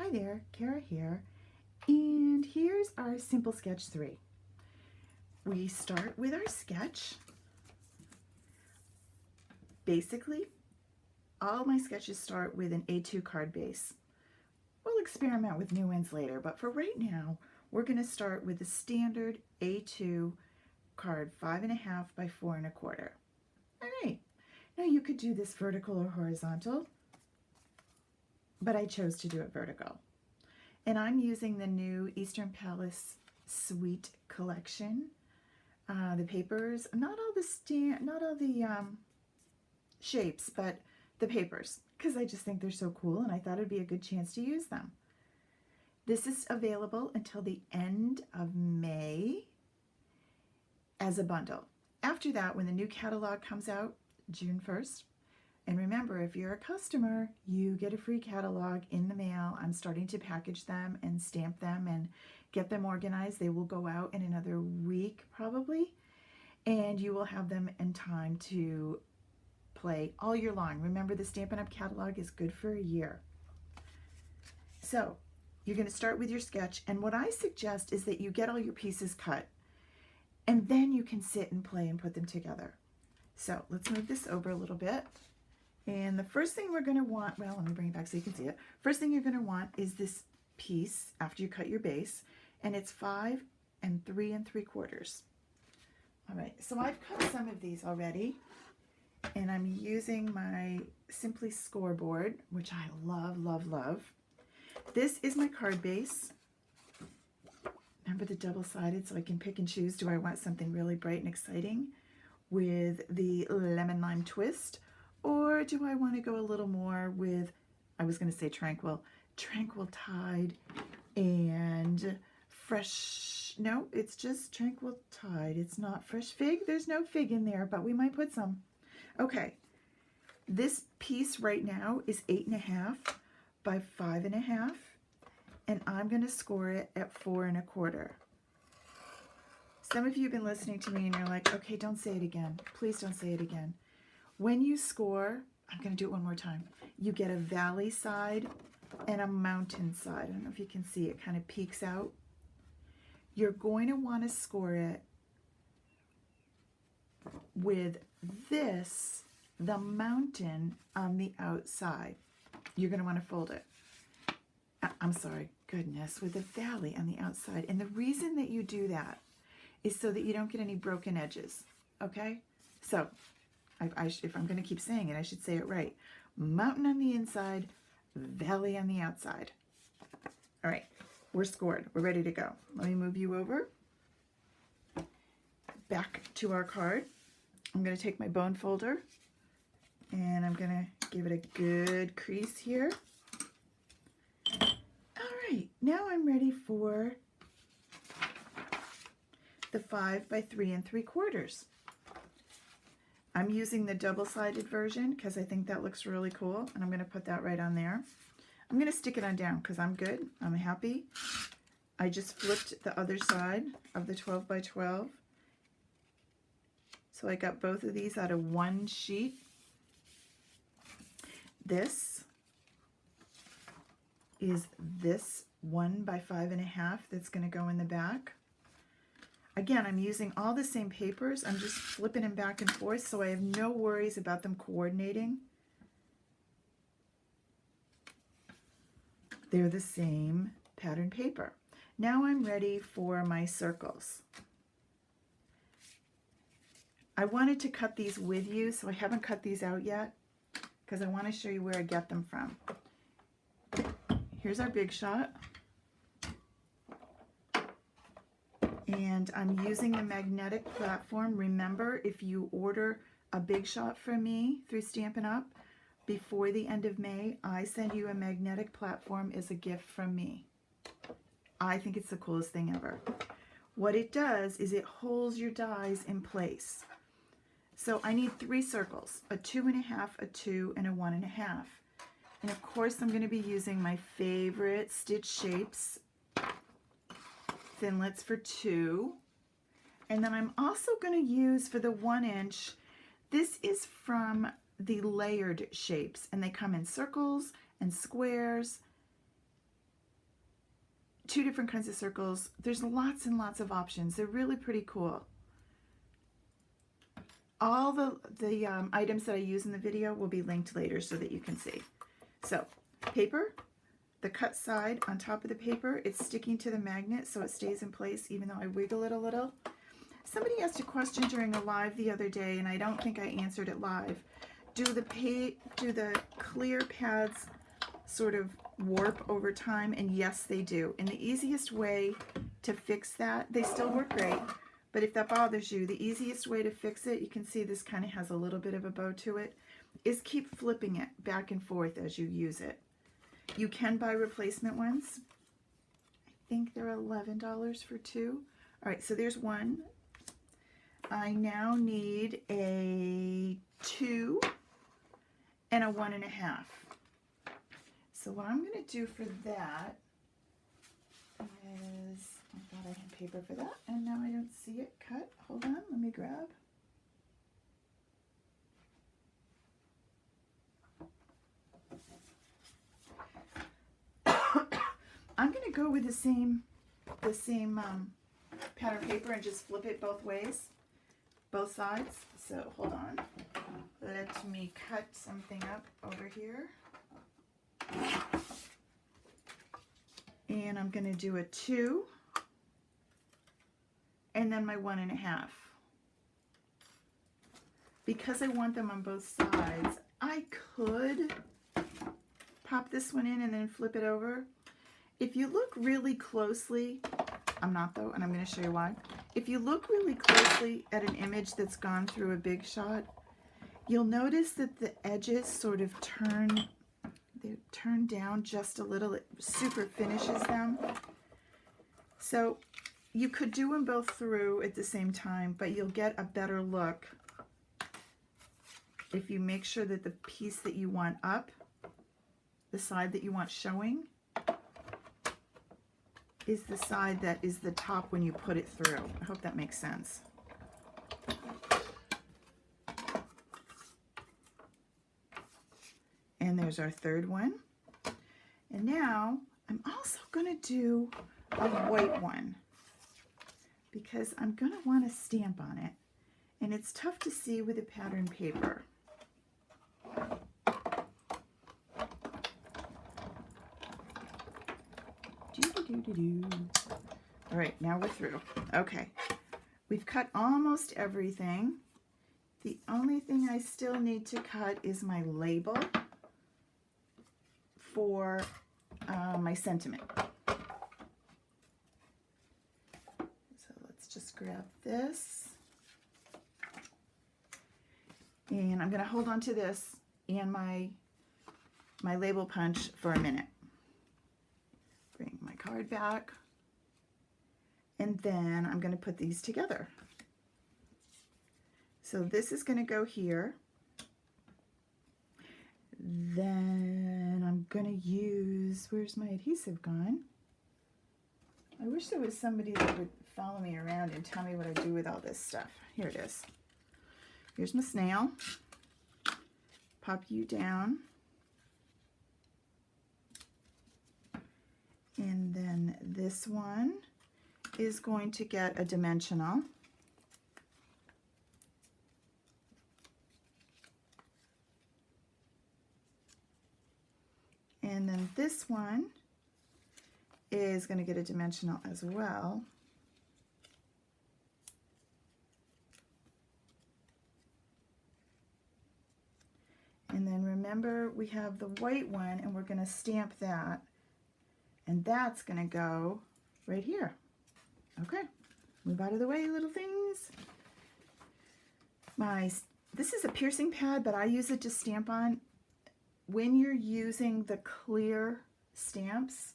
Hi there, Kara here, and here's our Simple Sketch 3. We start with our sketch. Basically, all my sketches start with an A2 card base. We'll experiment with new ones later, but for right now, we're going to start with the standard A2 card, 5.5 by 4.25. All right, now you could do this vertical or horizontal, but I chose to do it vertical. And I'm using the new Eastern Palace Suite collection. The papers, not all the shapes, but the papers, because I just think they're so cool and I thought it'd be a good chance to use them. This is available until the end of May as a bundle. After that, when the new catalog comes out, June 1st, and remember, if you're a customer, you get a free catalog in the mail. I'm starting to package them and stamp them and get them organized. They will go out in another week probably, and you will have them in time to play all year long. Remember, the Stampin' Up! Catalog is good for a year. So you're going to start with your sketch, and what I suggest is that you get all your pieces cut, and then you can sit and play and put them together. So let's move this over a little bit. And the first thing we're going to want, well, let me bring it back so you can see it. First thing you're going to want is this piece after you cut your base, and it's 5 3 3/4. All right, so I've cut some of these already, and I'm using my Simply Scoreboard, which I love, love, love. This is my card base. Remember the double-sided, so I can pick and choose. Do I want something really bright and exciting with the lemon lime twist? Or do I want to go a little more with, I was going to say tranquil tide and fresh, no, it's just tranquil tide. It's not fresh fig. There's no fig in there, but we might put some. Okay, this piece right now is 8.5 by 5.5, and I'm going to score it at 4.25. Some of you have been listening to me and you're like, okay, don't say it again. Please don't say it again. When you score, I'm going to do it one more time. You get a valley side and a mountain side. I don't know if you can see it, kind of peeks out. You're going to want to score it with this, the mountain on the outside. You're going to want to fold it. I'm sorry, goodness, with the valley on the outside. And the reason that you do that is so that you don't get any broken edges, okay? So, if I'm going to keep saying it, I should say it right. Mountain on the inside, valley on the outside. All right, we're scored. We're ready to go. Let me move you over. Back to our card. I'm going to take my bone folder, and I'm going to give it a good crease here. All right, now I'm ready for the 5 by 3 3/4. I'm using the double-sided version because I think that looks really cool, and I'm going to put that right on there. I'm going to stick it on down because I'm good. I'm happy. I just flipped the other side of the 12 by 12. So I got both of these out of one sheet. This is this 1 by 5.5 that's going to go in the back. Again, I'm using all the same papers. I'm just flipping them back and forth, so I have no worries about them coordinating. They're the same pattern paper. Now I'm ready for my circles. I wanted to cut these with you, so I haven't cut these out yet because I want to show you where I get them from. Here's our Big Shot. And I'm using the magnetic platform. Remember, if you order a Big Shot from me through Stampin' Up! Before the end of May, I send you a magnetic platform as a gift from me. I think it's the coolest thing ever. What it does is it holds your dies in place. So I need 3 circles, a 2.5, a 2, and a 1.5. And of course, I'm going to be using my favorite stitch shapes, Thinlits for 2. And then I'm also going to use for the 1 inch, this is from the layered shapes, and they come in circles and squares 2 different kinds of circles. There's lots and lots of options. They're really pretty cool. All the items that I use in the video will be linked later so that you can see. So, paper, the cut side on top of the paper, it's sticking to the magnet so it stays in place even though I wiggle it a little. Somebody asked a question during a live the other day, and I don't think I answered it live. Do the clear pads sort of warp over time? And yes, they do. And the easiest way to fix that, they still work great, but if that bothers you, the easiest way to fix it, you can see this kind of has a little bit of a bow to it, is keep flipping it back and forth as you use it. You can buy replacement ones. I think they're $11 for 2. All right, so there's one. I now need a 2 and a 1.5. So what I'm going to do for that is, I thought I had paper for that, and now I don't see it cut. Hold on, let me grab. I'm going to go with the same pattern paper and just flip it both ways, both sides. So hold on. Let me cut something up over here. And I'm going to do a 2 and then my 1.5. Because I want them on both sides, I could pop this one in and then flip it over. If you look really closely, I'm not though, and I'm going to show you why. If you look really closely at an image that's gone through a big shot, you'll notice that the edges sort of turn down just a little. It super finishes them. So you could do them both through at the same time, but you'll get a better look if you make sure that the piece that you want up, the side that you want showing, is the side that is the top when you put it through. I hope that makes sense. And there's our third one. And now I'm also going to do a white one because I'm going to want a stamp on it. And it's tough to see with a pattern paper. All right, now we're through. Okay, we've cut almost everything. The only thing I still need to cut is my label for my sentiment. So let's just grab this. And I'm going to hold on to this and my label punch for a minute. Bring my card back. And then I'm going to put these together. So this is going to go here. Then I'm going to use, where's my adhesive gone? I wish there was somebody that would follow me around and tell me what I do with all this stuff. Here it is. Here's my snail. Pop you down. And then this one is going to get a dimensional. And then this one is going to get a dimensional as well. And then remember, we have the white one, and we're going to stamp that. And that's going to go right here. Okay, move out of the way, little things. This is a piercing pad, but I use it to stamp on. When you're using the clear stamps,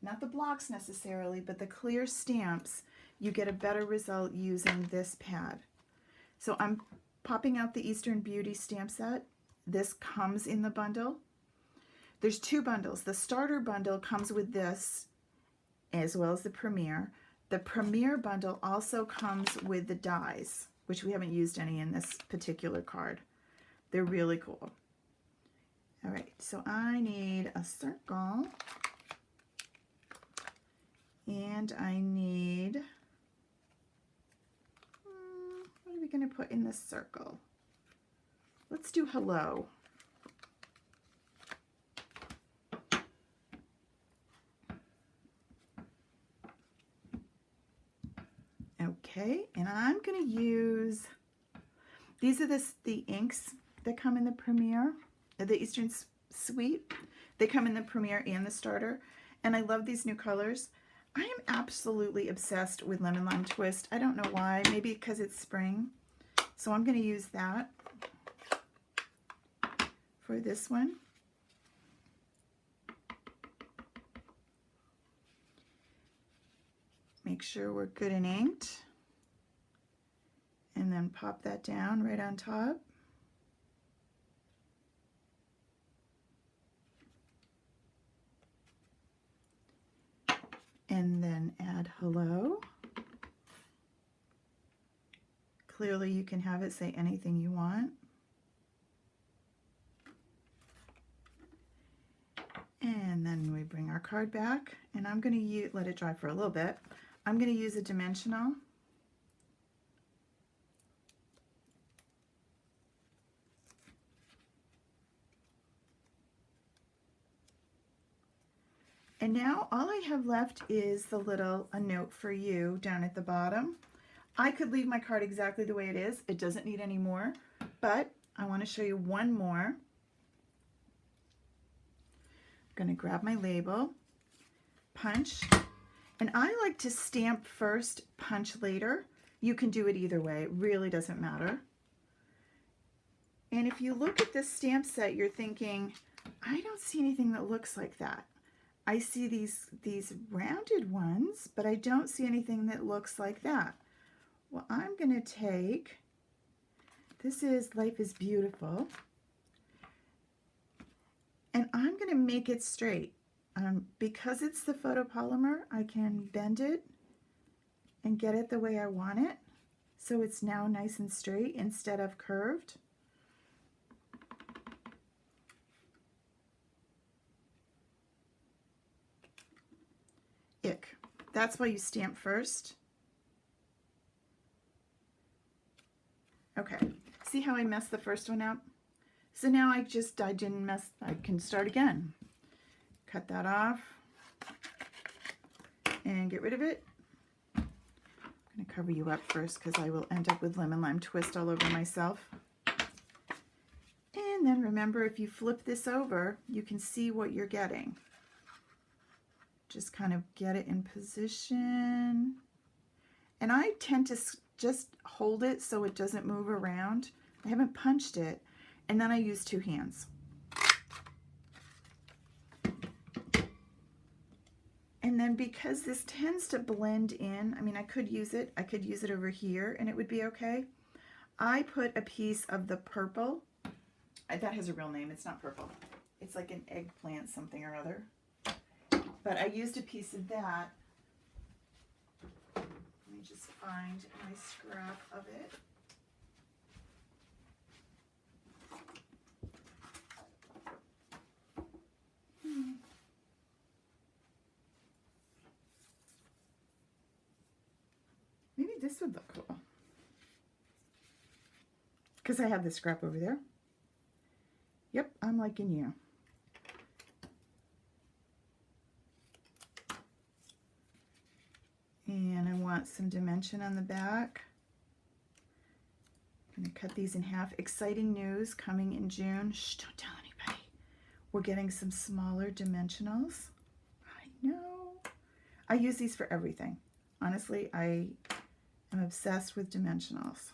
not the blocks necessarily, but the clear stamps, you get a better result using this pad. So I'm popping out the Eastern Beauty stamp set. This comes in the bundle. There's 2 bundles. The starter bundle comes with this as well as the Premier. The Premier bundle also comes with the dies, which we haven't used any in this particular card. They're really cool. All right, so I need a circle And I need, what are we going to put in this circle? Let's do hello. Okay, and I'm going to use, these are the inks that come in the Premier, the Eastern Suite. They come in the Premier and the Starter, and I love these new colors. I am absolutely obsessed with Lemon Lime Twist. I don't know why, maybe because it's spring. So I'm going to use that for this one. Make sure we're good and inked. And then pop that down right on top. And then add hello. Clearly you can have it say anything you want. And then we bring our card back, and I'm going to let it dry for a little bit. I'm going to use a dimensional. And now all I have left is a note for you down at the bottom. I could leave my card exactly the way it is. It doesn't need any more, but I want to show you one more. I'm going to grab my label, punch, and I like to stamp first, punch later. You can do it either way. It really doesn't matter. And if you look at this stamp set, you're thinking, I don't see anything that looks like that. I see these rounded ones, but I don't see anything that looks like that. Well, I'm going to take, this is Life is Beautiful, and I'm going to make it straight. Because it's the photopolymer, I can bend it and get it the way I want it, so it's now nice and straight instead of curved. Ick. That's why you stamp first. Okay, see how I messed the first one up? So now I can start again. Cut that off and get rid of it. I'm going to cover you up first because I will end up with Lemon Lime Twist all over myself. And then remember, if you flip this over, you can see what you're getting. Just kind of get it in position. And I tend to just hold it so it doesn't move around. I haven't punched it. And then I use two hands. And then because this tends to blend in, I mean, I could use it over here and it would be okay. I put a piece of the purple. That has a real name. It's not purple. It's like an eggplant something or other. But I used a piece of that. Let me just find my scrap of it. Maybe this would look cool. Because I have the scrap over there. Yep, I'm liking you. And I want some dimension on the back. I'm going to cut these in half. Exciting news coming in June. Shh, don't tell anybody. We're getting some smaller dimensionals. I know. I use these for everything. Honestly, I am obsessed with dimensionals.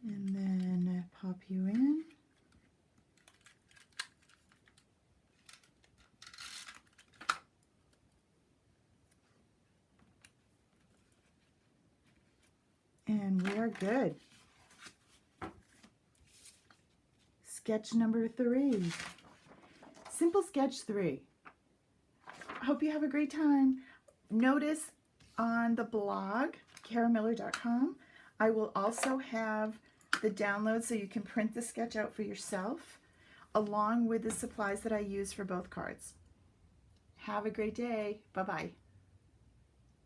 And then pop you in. And we are good. Sketch number 3. Simple sketch 3. I hope you have a great time. Notice on the blog, karamiller.com, I will also have the download so you can print the sketch out for yourself, along with the supplies that I use for both cards. Have a great day. Bye-bye.